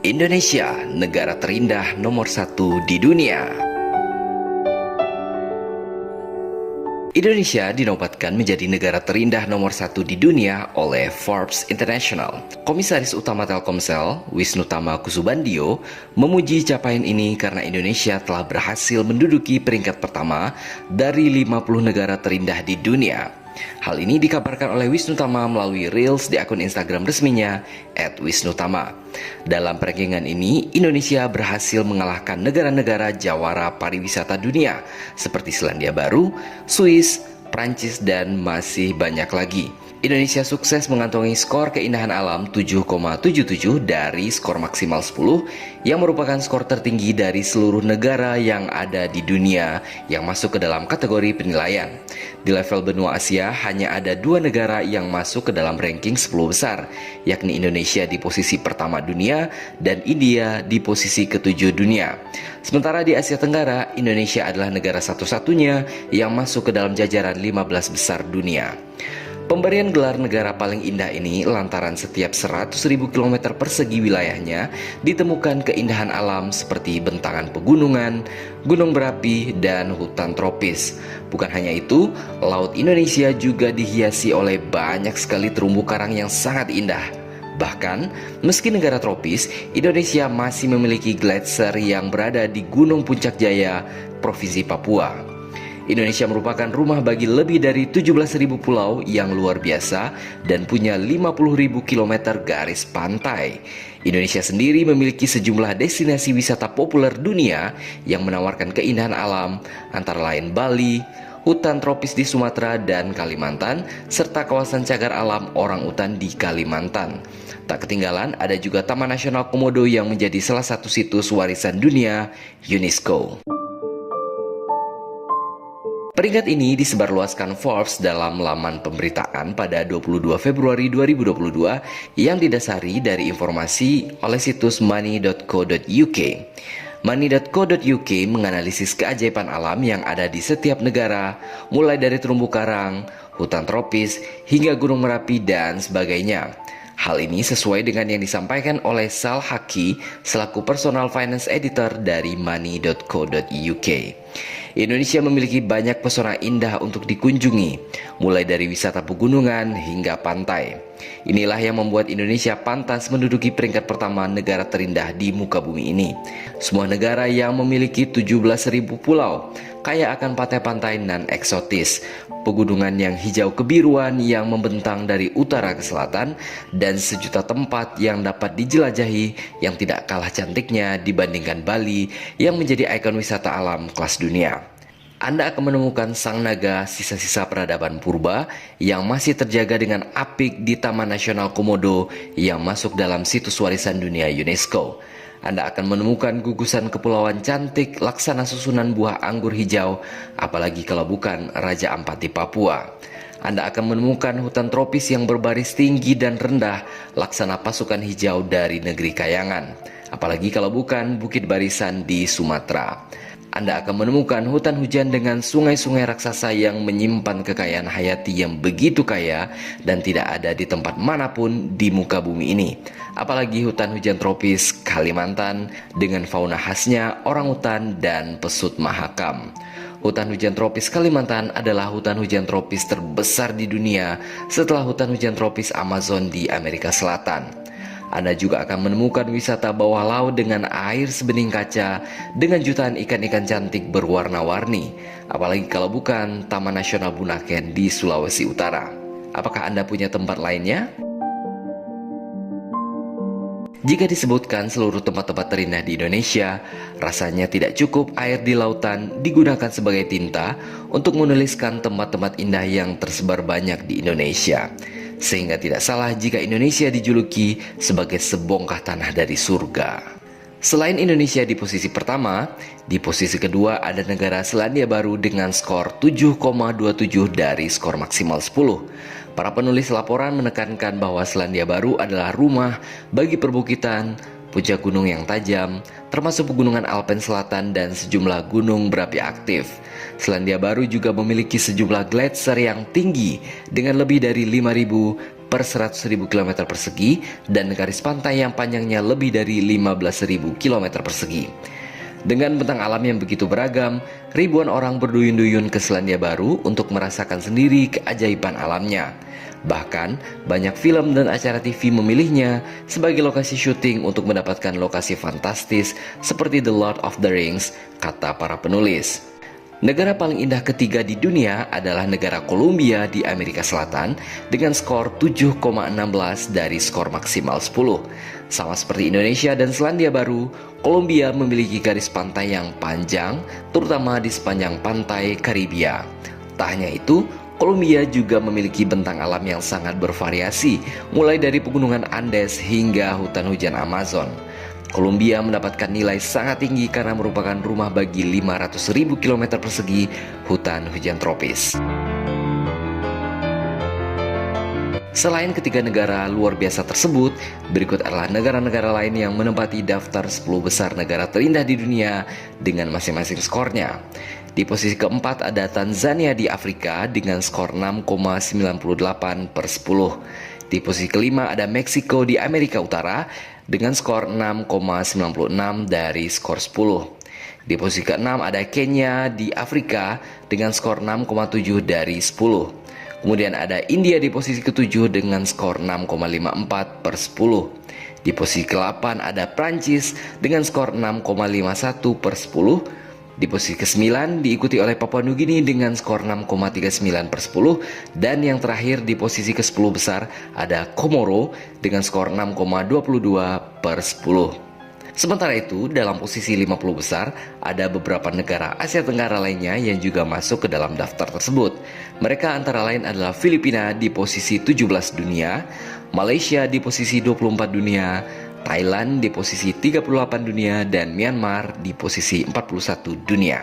Indonesia, negara terindah nomor 1 di dunia. Indonesia dinobatkan menjadi negara terindah nomor 1 di dunia oleh Forbes International. Komisaris Utama Telkomsel, Wisnutama Kusubandio, memuji capaian ini karena Indonesia telah berhasil menduduki peringkat pertama dari 50 negara terindah di dunia. Hal ini dikabarkan oleh Wisnutama melalui Reels di akun Instagram resminya @wisnutama. Dalam rankingan ini, Indonesia berhasil mengalahkan negara-negara jawara pariwisata dunia seperti Selandia Baru, Swiss, Prancis, dan masih banyak lagi. Indonesia sukses mengantongi skor keindahan alam 7,77 dari skor maksimal 10 yang merupakan skor tertinggi dari seluruh negara yang ada di dunia yang masuk ke dalam kategori penilaian. Di level benua Asia hanya ada 2 negara yang masuk ke dalam ranking 10 besar, yakni Indonesia di posisi pertama dunia dan India di posisi ke-7 dunia. Sementara di Asia Tenggara, Indonesia adalah negara satu-satunya yang masuk ke dalam jajaran 15 besar dunia. Pemberian gelar negara paling indah ini lantaran setiap 100.000 km persegi wilayahnya ditemukan keindahan alam seperti bentangan pegunungan, gunung berapi, dan hutan tropis. Bukan hanya itu, laut Indonesia juga dihiasi oleh banyak sekali terumbu karang yang sangat indah. Bahkan, meski negara tropis, Indonesia masih memiliki gletser yang berada di Gunung Puncak Jaya, Provinsi Papua. Indonesia merupakan rumah bagi lebih dari 17.000 pulau yang luar biasa dan punya 50.000 km garis pantai. Indonesia sendiri memiliki sejumlah destinasi wisata populer dunia yang menawarkan keindahan alam, antara lain Bali, hutan tropis di Sumatera dan Kalimantan, serta kawasan cagar alam orangutan di Kalimantan. Tak ketinggalan ada juga Taman Nasional Komodo yang menjadi salah satu situs warisan dunia UNESCO. Peringkat ini disebarluaskan Forbes dalam laman pemberitaan pada 22 Februari 2022 yang didasari dari informasi oleh situs money.co.uk. Money.co.uk menganalisis keajaiban alam yang ada di setiap negara, mulai dari terumbu karang, hutan tropis, hingga gunung Merapi dan sebagainya. Hal ini sesuai dengan yang disampaikan oleh Sal Haki selaku personal finance editor dari money.co.uk. Indonesia memiliki banyak pesona indah untuk dikunjungi, mulai dari wisata pegunungan hingga pantai. Inilah yang membuat Indonesia pantas menduduki peringkat pertama negara terindah di muka bumi ini. Sebuah negara yang memiliki 17.000 pulau, kaya akan pantai-pantai nan eksotis, pegunungan yang hijau kebiruan yang membentang dari utara ke selatan, dan sejuta tempat yang dapat dijelajahi yang tidak kalah cantiknya dibandingkan Bali yang menjadi ikon wisata alam kelas dunia. Anda akan menemukan sang naga sisa-sisa peradaban purba yang masih terjaga dengan apik di Taman Nasional Komodo yang masuk dalam situs warisan dunia UNESCO. Anda akan menemukan gugusan kepulauan cantik laksana susunan buah anggur hijau, apalagi kalau bukan Raja Ampat di Papua. Anda akan menemukan hutan tropis yang berbaris tinggi dan rendah laksana pasukan hijau dari negeri Kayangan, apalagi kalau bukan Bukit Barisan di Sumatera. Anda akan menemukan hutan hujan dengan sungai-sungai raksasa yang menyimpan kekayaan hayati yang begitu kaya dan tidak ada di tempat manapun di muka bumi ini. Apalagi hutan hujan tropis Kalimantan dengan fauna khasnya orangutan dan pesut mahakam. Hutan hujan tropis Kalimantan adalah hutan hujan tropis terbesar di dunia setelah hutan hujan tropis Amazon di Amerika Selatan. Anda juga akan menemukan wisata bawah laut dengan air sebening kaca dengan jutaan ikan-ikan cantik berwarna-warni, apalagi kalau bukan Taman Nasional Bunaken di Sulawesi Utara. Apakah Anda punya tempat lainnya? Jika disebutkan seluruh tempat-tempat terindah di Indonesia, rasanya tidak cukup air di lautan digunakan sebagai tinta untuk menuliskan tempat-tempat indah yang tersebar banyak di Indonesia. Sehingga tidak salah jika Indonesia dijuluki sebagai sebongkah tanah dari surga. Selain Indonesia di posisi pertama, di posisi kedua ada negara Selandia Baru dengan skor 7,27 dari skor maksimal 10. Para penulis laporan menekankan bahwa Selandia Baru adalah rumah bagi perbukitan, puncak gunung yang tajam, termasuk pegunungan Alpen Selatan dan sejumlah gunung berapi aktif. Selandia Baru juga memiliki sejumlah gletser yang tinggi dengan lebih dari 5.000 per 100.000 km persegi dan garis pantai yang panjangnya lebih dari 15.000 km persegi. Dengan bentang alam yang begitu beragam, ribuan orang berduyun-duyun ke Selandia Baru untuk merasakan sendiri keajaiban alamnya. Bahkan, banyak film dan acara TV memilihnya sebagai lokasi syuting untuk mendapatkan lokasi fantastis seperti The Lord of the Rings, kata para penulis. Negara paling indah ketiga di dunia adalah negara Kolombia di Amerika Selatan dengan skor 7,16 dari skor maksimal 10. Sama seperti Indonesia dan Selandia Baru, Kolombia memiliki garis pantai yang panjang, terutama di sepanjang pantai Karibia. Tak hanya itu, Kolombia juga memiliki bentang alam yang sangat bervariasi, mulai dari pegunungan Andes hingga hutan hujan Amazon. Kolombia mendapatkan nilai sangat tinggi karena merupakan rumah bagi 500.000 km persegi hutan hujan tropis. Selain ketiga negara luar biasa tersebut, berikut adalah negara-negara lain yang menempati daftar 10 besar negara terindah di dunia dengan masing-masing skornya. Di posisi keempat ada Tanzania di Afrika dengan skor 6,98 per 10. Di posisi kelima ada Meksiko di Amerika Utara dengan skor 6,96 dari skor 10. Di posisi keenam ada Kenya di Afrika dengan skor 6,7 dari 10. Kemudian ada India di posisi ketujuh dengan skor 6,54 per 10. Di posisi ke-8 ada Prancis dengan skor 6,51 per 10. Di posisi ke-9 diikuti oleh Papua Nugini dengan skor 6,39 per 10. Dan yang terakhir di posisi ke-10 besar ada Komoro dengan skor 6,22 per 10. Sementara itu, dalam posisi 50 besar, ada beberapa negara Asia Tenggara lainnya yang juga masuk ke dalam daftar tersebut. Mereka antara lain adalah Filipina di posisi 17 dunia, Malaysia di posisi 24 dunia, Thailand di posisi 38 dunia, dan Myanmar di posisi 41 dunia.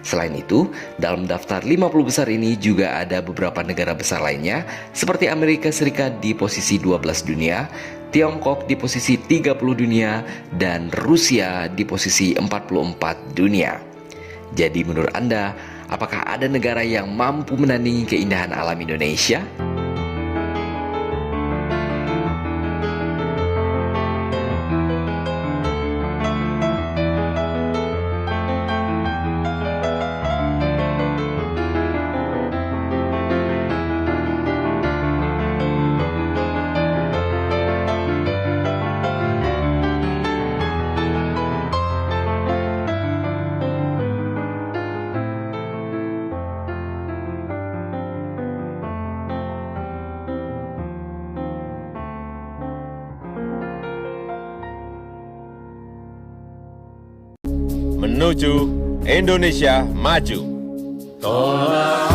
Selain itu, dalam daftar 50 besar ini juga ada beberapa negara besar lainnya, seperti Amerika Serikat di posisi 12 dunia, Tiongkok di posisi 30 dunia, dan Rusia di posisi 44 dunia. Jadi menurut Anda, apakah ada negara yang mampu menandingi keindahan alam Indonesia? Menuju Indonesia Maju. Tolonglah